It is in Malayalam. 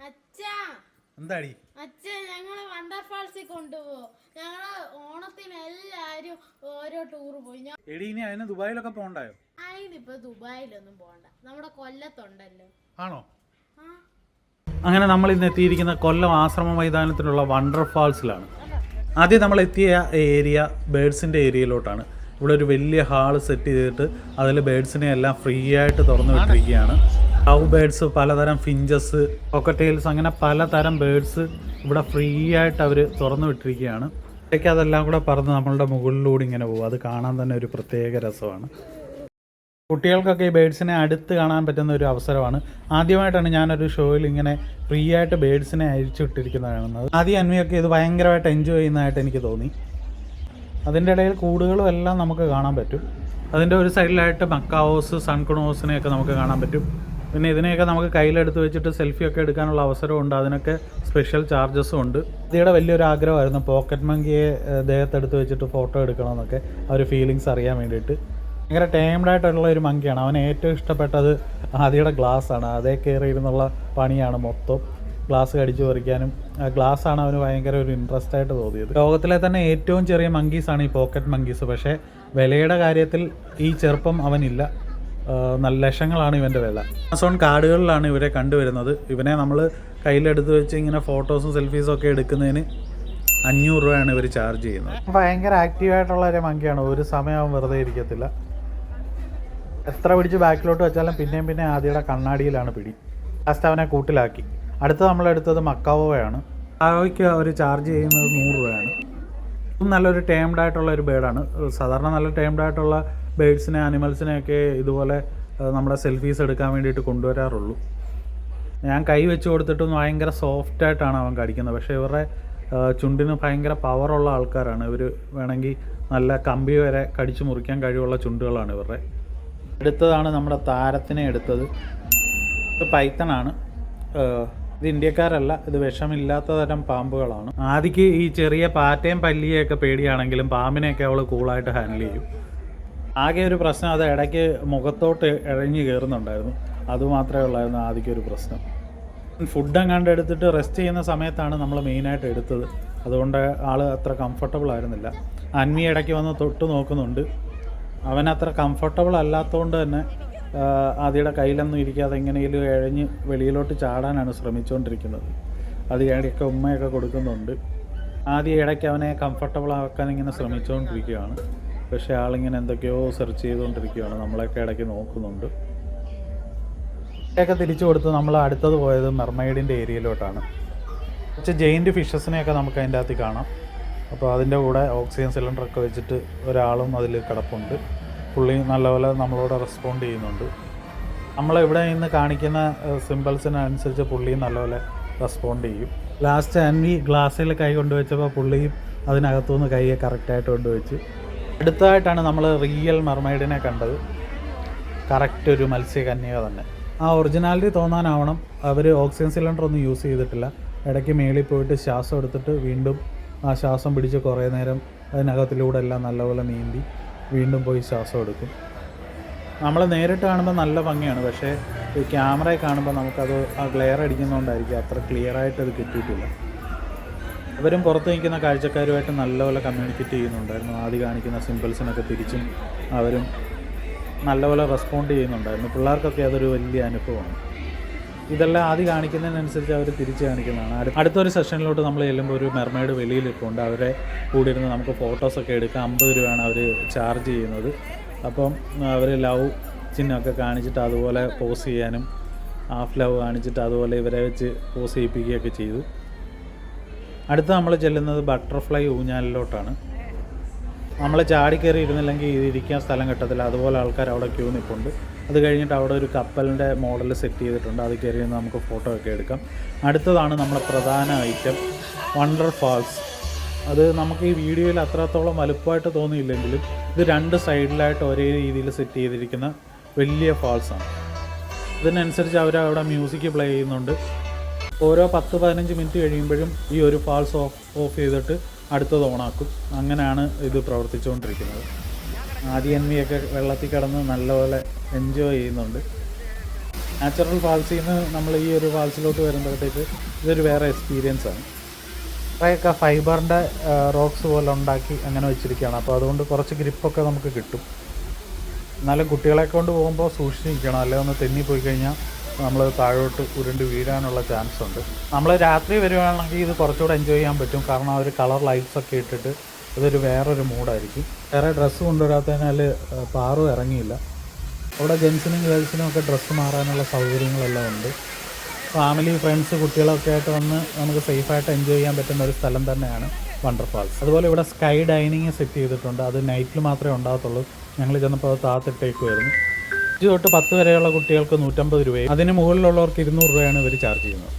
അച്ഛാ എന്താടി അച്ഛൻ ഞങ്ങളെ വണ്ടർഫാൾസിൽ കൊണ്ടുപോകും. ഞങ്ങള് ഓണത്തിന് എല്ലാരും ഓരോ ടൂർ പോയി. എടി ഇനി അതിന് ദുബായിലൊക്കെ പോണ്ടായോ? അതിനിപ്പോ ദുബായിലൊന്നും പോണ്ട, നമ്മുടെ കൊല്ലത്തുണ്ടല്ലോ. ആണോ? അങ്ങനെ നമ്മൾ ഇന്ന് എത്തിയിരിക്കുന്ന കൊല്ലം ആശ്രമ മൈതാനത്തിലുള്ള വണ്ടർഫാൾസിലാണ്. ആദ്യം നമ്മൾ എത്തിയ ഏരിയ ബേഡ്സിൻ്റെ ഏരിയയിലോട്ടാണ്. ഇവിടെ ഒരു വലിയ ഹാള് സെറ്റ് ചെയ്തിട്ട് അതിൽ ബേഡ്സിനെ എല്ലാം ഫ്രീ ആയിട്ട് തുറന്നു വിട്ടിരിക്കുകയാണ്. ലവ് ബേഡ്സ്, പലതരം ഫിഞ്ചസ്, കോക്കറ്റെയിൽസ്, അങ്ങനെ പലതരം ബേഡ്സ് ഇവിടെ ഫ്രീ ആയിട്ട് അവർ തുറന്നു വിട്ടിരിക്കുകയാണ്. ഇടയ്ക്ക് അതെല്ലാം കൂടെ പറന്ന് നമ്മളുടെ മുകളിലൂടെ ഇങ്ങനെ പോകും. അത് കാണാൻ തന്നെ ഒരു പ്രത്യേക രസമാണ്. കുട്ടികൾക്കൊക്കെ ഈ ബേഡ്സിനെ അടുത്ത് കാണാൻ പറ്റുന്ന ഒരു അവസരമാണ്. ആദ്യമായിട്ടാണ് ഞാനൊരു ഷോയിൽ ഇങ്ങനെ ഫ്രീ ആയിട്ട് ബേഡ്സിനെ അഴിച്ചു വിട്ടിരിക്കുന്നതാണ്. ആദ്യം അന്വിയൊക്കെ ഇത് ഭയങ്കരമായിട്ട് എൻജോയ് ചെയ്യുന്നതായിട്ട് എനിക്ക് തോന്നി. അതിൻ്റെ ഇടയിൽ കൂടുകളും എല്ലാം നമുക്ക് കാണാൻ പറ്റും. അതിൻ്റെ ഒരു സൈഡിലായിട്ട് മക്കാവോസ്, സൺകുണോസിനെയൊക്കെ നമുക്ക് കാണാൻ പറ്റും. പിന്നെ ഇതിനെയൊക്കെ നമുക്ക് കയ്യിലെടുത്ത് വെച്ചിട്ട് സെൽഫിയൊക്കെ എടുക്കാനുള്ള അവസരമുണ്ട്. അതിനൊക്കെ സ്പെഷ്യൽ ചാർജസും ഉണ്ട്. ഇതിയുടെ വലിയൊരു ആഗ്രഹമായിരുന്നു പോക്കറ്റ് മങ്കിയെ ദേഹത്തെടുത്ത് വെച്ചിട്ട് ഫോട്ടോ എടുക്കണമെന്നൊക്കെ, ആ ഒരു ഫീലിങ്സ് അറിയാൻ വേണ്ടിയിട്ട്. ഭയങ്കര ടൈംഡായിട്ടുള്ള ഒരു മങ്കിയാണ്. അവന് ഏറ്റവും ഇഷ്ടപ്പെട്ടത് ആദ്യയുടെ ഗ്ലാസ്സാണ്. അതേ കയറിയിരുന്നുള്ള പണിയാണ് മൊത്തം. ഗ്ലാസ് കടിച്ചു പറിക്കാനും ഗ്ലാസ്സാണ് അവന് ഭയങ്കര ഒരു ഇൻട്രസ്റ്റ് ആയിട്ട് തോന്നിയത്. ലോകത്തിലെ തന്നെ ഏറ്റവും ചെറിയ മങ്കീസാണ് ഈ പോക്കറ്റ് മങ്കീസ്. പക്ഷേ വിലയുടെ കാര്യത്തിൽ ഈ ചെറുപ്പം അവനില്ല. നല്ല ലക്ഷങ്ങളാണ് ഇവൻ്റെ വില. ആമസോൺ കാർഡുകളിലാണ് ഇവരെ കണ്ടുവരുന്നത്. ഇവനെ നമ്മൾ കയ്യിലെടുത്ത് വെച്ച് ഇങ്ങനെ ഫോട്ടോസും സെൽഫീസും ഒക്കെ എടുക്കുന്നതിന് 500 രൂപയാണ് ഇവർ ചാർജ് ചെയ്യുന്നത്. ഭയങ്കര ആക്റ്റീവായിട്ടുള്ള ഒരു മങ്കിയാണ്. ഒരു സമയം അവൻ വെറുതെ ഇരിക്കത്തില്ല. എത്ര പിടിച്ച് ബാക്കിലോട്ട് വെച്ചാലും പിന്നെയും ആദ്യയുടെ കണ്ണാടിയിലാണ് പിടി. ലാസ്റ്റ് അവനെ കൂട്ടിലാക്കി. അടുത്ത് നമ്മളെടുത്തത് മക്കാവോയാണ്. മക്കാവോയ്ക്ക് അവർ ചാർജ് ചെയ്യുന്നത് 100 രൂപയാണ്. നല്ലൊരു ടേംഡായിട്ടുള്ള ഒരു ബേഡാണ്. സാധാരണ നല്ല ടേംഡായിട്ടുള്ള ബേഡ്സിനെ, ആനിമൽസിനെയൊക്കെ ഇതുപോലെ നമ്മുടെ സെൽഫീസ് എടുക്കാൻ വേണ്ടിയിട്ട് കൊണ്ടുവരാറുള്ളൂ. ഞാൻ കൈ വെച്ച് കൊടുത്തിട്ടും ഭയങ്കര സോഫ്റ്റായിട്ടാണ് അവൻ കടിക്കുന്നത്. പക്ഷേ ഇവരുടെ ചുണ്ടിന് ഭയങ്കര പവറുള്ള ആൾക്കാരാണ് ഇവർ. വേണമെങ്കിൽ നല്ല കമ്പി വരെ കടിച്ചു മുറിക്കാൻ കഴിവുള്ള ചുണ്ടുകളാണ് ഇവരുടെ. എടുത്തതാണ് നമ്മുടെ താരത്തിനെ എടുത്തത്. ഇത് പൈത്തണാണ്. ഇത് ഇന്ത്യക്കാരല്ല, ഇത് വിഷമില്ലാത്ത തരം പാമ്പുകളാണ്. ആദ്യക്ക് ഈ ചെറിയ പാറ്റയും പല്ലിയെയൊക്കെ പേടിയാണെങ്കിലും പാമ്പിനെയൊക്കെ അവൾ കൂളായിട്ട് ഹാൻഡിൽ ചെയ്യും. ആകെ ഒരു പ്രശ്നം, അത് ഇടയ്ക്ക് മുഖത്തോട്ട് ഇഴഞ്ഞു കയറുന്നുണ്ടായിരുന്നു. അതുമാത്രമേ ഉള്ളായിരുന്നു ആദ്യക്ക് ഒരു പ്രശ്നം. ഫുഡ് എങ്ങാണ്ട് എടുത്തിട്ട് റെസ്റ്റ് ചെയ്യുന്ന സമയത്താണ് നമ്മൾ മെയിനായിട്ട് എടുത്തത്. അതുകൊണ്ട് ആൾ അത്ര കംഫർട്ടബിൾ ആയിരുന്നില്ല. അന്വി ഇടയ്ക്ക് വന്ന് തൊട്ട് നോക്കുന്നുണ്ട്. അവനത്ര കംഫർട്ടബിൾ അല്ലാത്തതുകൊണ്ട് തന്നെ ആദ്യയുടെ കയ്യിലൊന്നും ഇരിക്കാതെ എങ്ങനെയും ഇഴഞ്ഞ് വെളിയിലോട്ട് ചാടാനാണ് ശ്രമിച്ചുകൊണ്ടിരിക്കുന്നത്. അത് ഇടയ്ക്ക് ഉമ്മയൊക്കെ കൊടുക്കുന്നുണ്ട്. ആദ്യം ഇടയ്ക്ക് അവനെ കംഫർട്ടബിൾ ആക്കാൻ ഇങ്ങനെ ശ്രമിച്ചുകൊണ്ടിരിക്കുകയാണ്. പക്ഷേ ആളിങ്ങനെ എന്തൊക്കെയോ സെർച്ച് ചെയ്തുകൊണ്ടിരിക്കുകയാണ്. നമ്മളെയൊക്കെ ഇടയ്ക്ക് നോക്കുന്നുണ്ട്. ഒക്കെ തിരിച്ചു കൊടുത്ത് നമ്മൾ അടുത്തത് പോയത് മെർമെയ്ഡിൻ്റെ ഏരിയയിലോട്ടാണ്. കുറച്ച് ജെയിൻറ്റ് ഫിഷസിനെയൊക്കെ നമുക്ക് അതിൻ്റെ അകത്ത് കാണാം. അപ്പോൾ അതിൻ്റെ കൂടെ ഓക്സിജൻ സിലിണ്ടറൊക്കെ വെച്ചിട്ട് ഒരാളും അതിൽ കിടപ്പുണ്ട്. പുള്ളി നല്ലപോലെ നമ്മളോട് റെസ്പോണ്ട് ചെയ്യുന്നുണ്ട്. നമ്മളിവിടെ നിന്ന് കാണിക്കുന്ന സിമ്പിൾസിനനുസരിച്ച് പുള്ളിയും നല്ലപോലെ റെസ്പോണ്ട് ചെയ്യും. ലാസ്റ്റ് അൻവി ഗ്ലാസ്സിൽ കൈ കൊണ്ടുവച്ചപ്പോൾ പുള്ളിയും അതിനകത്തുനിന്ന് കൈയെ കറക്റ്റായിട്ട് കൊണ്ടുവച്ച്. അടുത്തതായിട്ടാണ് നമ്മൾ റിയൽ മെർമെയ്ഡിനെ കണ്ടത്. കറക്റ്റ് ഒരു മത്സ്യകന്യക തന്നെ. ആ ഒറിജിനാലിറ്റി തോന്നാനാവണം അവർ ഓക്സിജൻ സിലിണ്ടർ ഒന്നും യൂസ് ചെയ്തിട്ടില്ല. ഇടയ്ക്ക് മേളിൽ പോയിട്ട് ശ്വാസം എടുത്തിട്ട് വീണ്ടും ആ ശ്വാസം പിടിച്ച് കുറേ നേരം അതിനകത്തിലൂടെ എല്ലാം നല്ലപോലെ നീന്തി വീണ്ടും പോയി ശ്വാസം എടുക്കും. നമ്മൾ നേരിട്ട് കാണുമ്പോൾ നല്ല ഭംഗിയാണ്. പക്ഷേ ഈ ക്യാമറയിൽ കാണുമ്പോൾ നമുക്കത് ആ ഗ്ലെയർ അടിക്കുന്നതുകൊണ്ടായിരിക്കും അത്ര ക്ലിയറായിട്ട് അത് കിട്ടിയിട്ടില്ല. അവരും പുറത്ത് നിൽക്കുന്ന കാഴ്ചക്കാരുമായിട്ട് നല്ലപോലെ കമ്മ്യൂണിക്കേറ്റ് ചെയ്യുന്നുണ്ടായിരുന്നു. ആദ്യം കാണിക്കുന്ന സിമ്പിൾസിനൊക്കെ തിരിച്ചും അവരും നല്ലപോലെ റെസ്പോണ്ട് ചെയ്യുന്നുണ്ടായിരുന്നു. പിള്ളേർക്കൊക്കെ അതൊരു വലിയ അനുഭവമാണ്. ഇതെല്ലാം ആദ്യം കാണിക്കുന്നതിനനുസരിച്ച് അവർ തിരിച്ച് കാണിക്കുന്നതാണ്. അടുത്തൊരു സെഷനിലോട്ട് നമ്മൾ ചെല്ലുമ്പോൾ ഒരു മെർമെയ്ഡ് വെളിയിലിട്ടുണ്ട്. അവരെ കൂടി ഇരുന്ന് നമുക്ക് ഫോട്ടോസൊക്കെ എടുക്കാം. 50 രൂപയാണ് അവർ ചാർജ് ചെയ്യുന്നത്. അപ്പം അവർ ലവ് ചിഹ്നമൊക്കെ കാണിച്ചിട്ട് അതുപോലെ പോസ് ചെയ്യാനും ഹാഫ് ലവ് കാണിച്ചിട്ട് അതുപോലെ ഇവരെ വെച്ച് പോസ് ചെയ്യിപ്പിക്കുകയൊക്കെ ചെയ്തു. അടുത്ത് നമ്മൾ ചെല്ലുന്നത് ബട്ടർഫ്ലൈ ഊഞ്ഞാലിലോട്ടാണ്. നമ്മൾ ചാടിക്കയറി ഇരുന്നില്ലെങ്കിൽ ഇതിരിക്കാൻ സ്ഥലം കിട്ടത്തില്ല. അതുപോലെ ആൾക്കാർ അവിടെ ക്യൂ നിൽപ്പുണ്ട്. അത് കഴിഞ്ഞിട്ട് അവിടെ ഒരു കപ്പലിൻ്റെ മോഡൽ സെറ്റ് ചെയ്തിട്ടുണ്ട്. അത് കയറി നിന്ന് നമുക്ക് ഫോട്ടോ ഒക്കെ എടുക്കാം. അടുത്തതാണ് നമ്മുടെ പ്രധാന ഐറ്റം, വണ്ടർഫാൾസ്. അത് നമുക്ക് ഈ വീഡിയോയിൽ അത്രത്തോളം വലുപ്പമായിട്ട് തോന്നിയില്ലെങ്കിലും ഇത് 2 സൈഡിലായിട്ട് ഒരേ രീതിയിൽ സെറ്റ് ചെയ്തിരിക്കുന്ന വലിയ ഫാൾസാണ്. ഇതിനനുസരിച്ച് അവരവിടെ മ്യൂസിക് പ്ലേ ചെയ്യുന്നുണ്ട്. ഓരോ 10-15 മിനിറ്റ് കഴിയുമ്പോഴും ഈ ഒരു ഫാൾസ് ഓഫ് ചെയ്തിട്ട് അടുത്തത് ഓണാക്കും. അങ്ങനെയാണ് ഇത് പ്രവർത്തിച്ചുകൊണ്ടിരിക്കുന്നത്. ആദ്യം അന്വിയൊക്കെ വെള്ളത്തിൽ കിടന്ന് നല്ലപോലെ എൻജോയ് ചെയ്യുന്നുണ്ട്. നാച്ചുറൽ ഫാൾസിൽ നിന്ന് നമ്മൾ ഈ ഒരു ഫാൾസിലോട്ട് വരുമ്പോഴത്തേക്ക് ഇതൊരു വേറെ എക്സ്പീരിയൻസ് ആണ്. കുറേയൊക്കെ ഫൈബറിൻ്റെ റോക്സ് പോലെ ഉണ്ടാക്കി അങ്ങനെ വെച്ചിരിക്കുകയാണ്. അപ്പോൾ അതുകൊണ്ട് കുറച്ച് ഗ്രിപ്പൊക്കെ നമുക്ക് കിട്ടും. എന്നാലും കുട്ടികളെ കൊണ്ട് പോകുമ്പോൾ സൂക്ഷിച്ചിരിക്കണം, അല്ലെങ്കിൽ ഒന്ന് തെന്നിപ്പോയി കഴിഞ്ഞാൽ നമ്മൾ താഴോട്ട് ഉരുണ്ട് വീഴാനുള്ള ചാൻസ് ഉണ്ട്. നമ്മൾ രാത്രി വരുവാണെങ്കിൽ ഇത് കുറച്ചുകൂടെ എൻജോയ് ചെയ്യാൻ പറ്റും. കാരണം അവർ കളർ ലൈറ്റ്സൊക്കെ ഇട്ടിട്ട് ഇതൊരു വേറൊരു മൂഡായിരിക്കും. വേറെ ഡ്രസ്സ് കൊണ്ടുവരാത്തതിനാൽ പാറു ഇറങ്ങിയില്ല. അവിടെ ജെൻസിനും ഗേൾസിനും ഒക്കെ ഡ്രസ്സ് മാറാനുള്ള സൗകര്യങ്ങളെല്ലാം ഉണ്ട്. ഫാമിലി, ഫ്രണ്ട്സ്, കുട്ടികളൊക്കെ ആയിട്ട് വന്ന് നമുക്ക് സേഫായിട്ട് എൻജോയ് ചെയ്യാൻ പറ്റുന്ന ഒരു സ്ഥലം തന്നെയാണ് വണ്ടർഫാൾസ്. അതുപോലെ ഇവിടെ സ്കൈ ഡൈനിങ് സെറ്റ് ചെയ്തിട്ടുണ്ട്. അത് നൈറ്റിൽ മാത്രമേ ഉണ്ടാകത്തുള്ളൂ. ഞങ്ങൾ ചെന്നപ്പോൾ അത് താത്തിട്ടേക്കുമായിരുന്നു. 5 തൊട്ട് 10 വരെയുള്ള കുട്ടികൾക്ക് 150 രൂപയും അതിന് മുകളിലുള്ളവർക്ക് 200 രൂപയാണ് ഇവർ ചാർജ് ചെയ്യുന്നത്.